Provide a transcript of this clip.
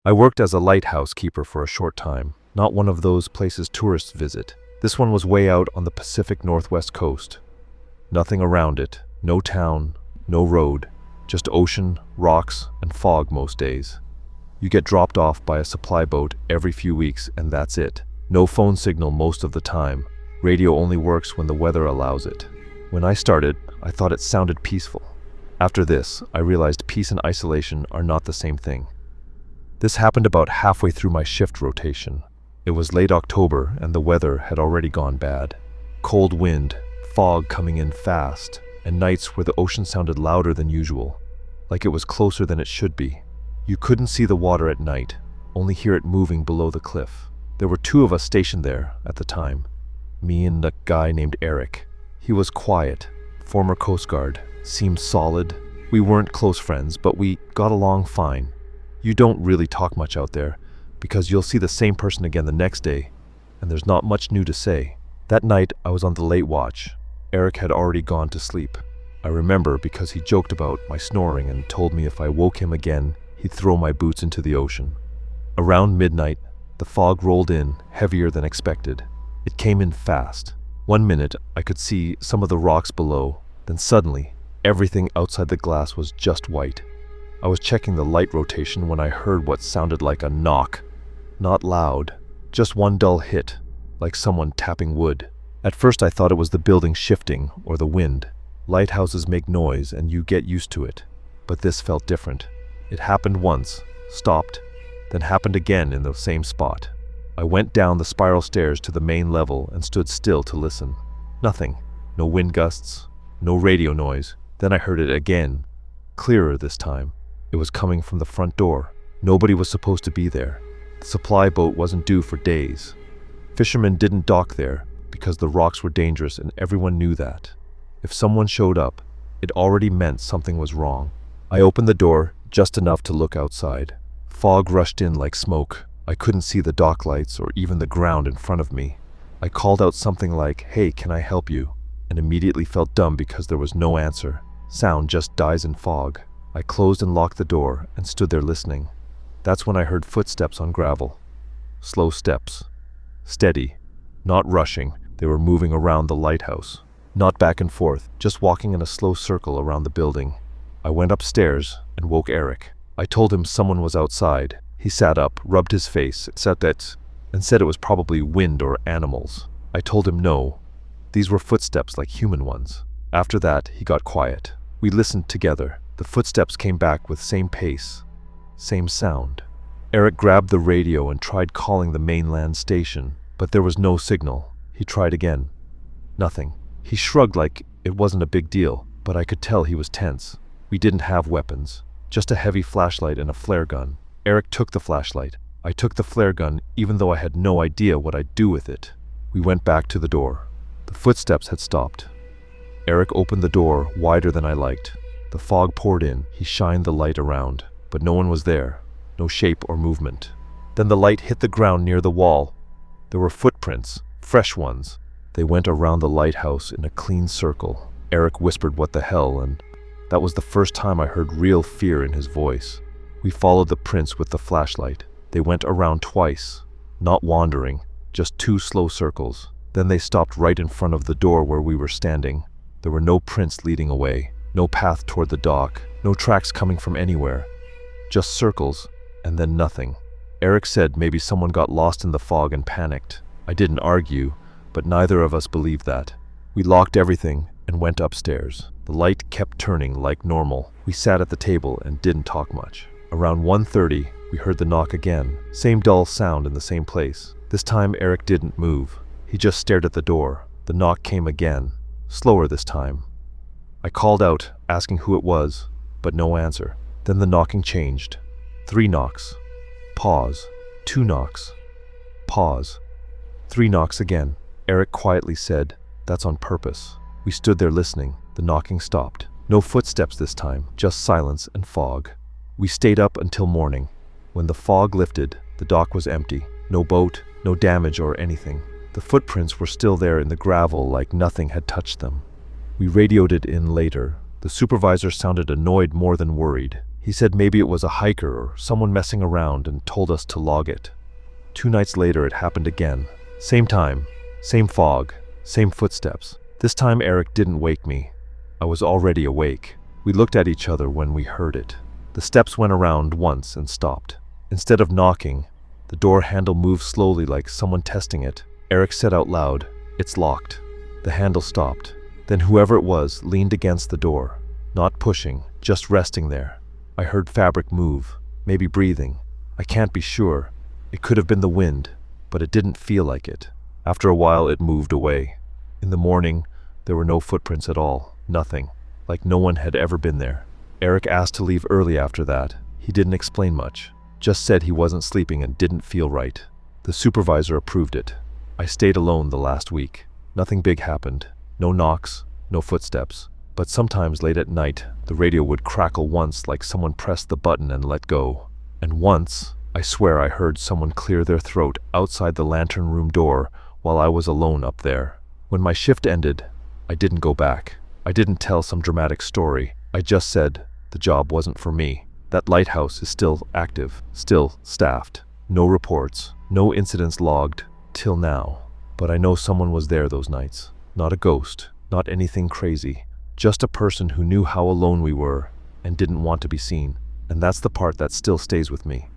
I worked as a lighthouse keeper for a short time, not one of those places tourists visit. This one was way out on the Pacific Northwest coast. Nothing around it, no town, no road, just ocean, rocks, and fog most days. You get dropped off by a supply boat every few weeks and that's it. No phone signal most of the time. Radio only works when the weather allows it. When I started, I thought it sounded peaceful. After this, I realized peace and isolation are not the same thing. This happened about halfway through my shift rotation. It was late October and the weather had already gone bad. Cold wind, fog coming in fast, and nights where the ocean sounded louder than usual, like it was closer than it should be. You couldn't see the water at night, only hear it moving below the cliff. There were two of us stationed there at the time, me and a guy named Eric. He was quiet, former Coast Guard, seemed solid. We weren't close friends, but we got along fine. You don't really talk much out there, because you'll see the same person again the next day, and there's not much new to say. That night, I was on the late watch. Eric had already gone to sleep. I remember because he joked about my snoring and told me if I woke him again, he'd throw my boots into the ocean. Around midnight, the fog rolled in, heavier than expected. It came in fast. 1 minute, I could see some of the rocks below, then suddenly, everything outside the glass was just white. I was checking the light rotation when I heard what sounded like a knock. Not loud, just one dull hit, like someone tapping wood. At first I thought it was the building shifting or the wind. Lighthouses make noise and you get used to it. But this felt different. It happened once, stopped, then happened again in the same spot. I went down the spiral stairs to the main level and stood still to listen. Nothing. No wind gusts, no radio noise. Then I heard it again, clearer this time. It was coming from the front door. Nobody was supposed to be there. The supply boat wasn't due for days. Fishermen didn't dock there because the rocks were dangerous and everyone knew that. If someone showed up, it already meant something was wrong. I opened the door just enough to look outside. Fog rushed in like smoke. I couldn't see the dock lights or even the ground in front of me. I called out something like, "Hey, can I help you?" and immediately felt dumb because there was no answer. Sound just dies in fog. I closed and locked the door and stood there listening. That's when I heard footsteps on gravel. Slow steps. Steady. Not rushing. They were moving around the lighthouse. Not back and forth, just walking in a slow circle around the building. I went upstairs and woke Eric. I told him someone was outside. He sat up, rubbed his face, and said it was probably wind or animals. I told him no. These were footsteps like human ones. After that, he got quiet. We listened together. The footsteps came back with same pace, same sound. Eric grabbed the radio and tried calling the mainland station, but there was no signal. He tried again. Nothing. He shrugged like it wasn't a big deal, but I could tell he was tense. We didn't have weapons, just a heavy flashlight and a flare gun. Eric took the flashlight. I took the flare gun even though I had no idea what I'd do with it. We went back to the door. The footsteps had stopped. Eric opened the door wider than I liked. The fog poured in. He shined the light around, but no one was there. No shape or movement. Then the light hit the ground near the wall. There were footprints, fresh ones. They went around the lighthouse in a clean circle. Eric whispered, "What the hell?" and that was the first time I heard real fear in his voice. We followed the prints with the flashlight. They went around twice, not wandering, just 2 slow circles. Then they stopped right in front of the door where we were standing. There were no prints leading away. No path toward the dock, no tracks coming from anywhere. Just circles, and then nothing. Eric said maybe someone got lost in the fog and panicked. I didn't argue, but neither of us believed that. We locked everything and went upstairs. The light kept turning like normal. We sat at the table and didn't talk much. Around 1:30, we heard the knock again. Same dull sound in the same place. This time Eric didn't move. He just stared at the door. The knock came again, slower this time. I called out, asking who it was, but no answer. Then the knocking changed. 3 knocks. Pause. 2 knocks. Pause. 3 knocks again. Eric quietly said, "That's on purpose." We stood there listening. The knocking stopped. No footsteps this time, just silence and fog. We stayed up until morning. When the fog lifted, the dock was empty. No boat, no damage or anything. The footprints were still there in the gravel like nothing had touched them. We radioed it in later. The supervisor sounded annoyed more than worried. He said maybe it was a hiker or someone messing around and told us to log it. 2 nights later, it happened again. Same time, same fog, same footsteps. This time Eric didn't wake me. I was already awake. We looked at each other when we heard it. The steps went around once and stopped. Instead of knocking, the door handle moved slowly like someone testing it. Eric said out loud, "It's locked." The handle stopped. Then whoever it was leaned against the door, not pushing, just resting there. I heard fabric move, maybe breathing. I can't be sure. It could have been the wind, but it didn't feel like it. After a while, it moved away. In the morning, there were no footprints at all, nothing, like no one had ever been there. Eric asked to leave early after that. He didn't explain much, just said he wasn't sleeping and didn't feel right. The supervisor approved it. I stayed alone the last week. Nothing big happened. No knocks, no footsteps. But sometimes late at night, the radio would crackle once like someone pressed the button and let go. And once, I swear I heard someone clear their throat outside the lantern room door while I was alone up there. When my shift ended, I didn't go back. I didn't tell some dramatic story. I just said the job wasn't for me. That lighthouse is still active, still staffed. No reports, no incidents logged, till now. But I know someone was there those nights. Not a ghost, not anything crazy. Just a person who knew how alone we were and didn't want to be seen. And that's the part that still stays with me.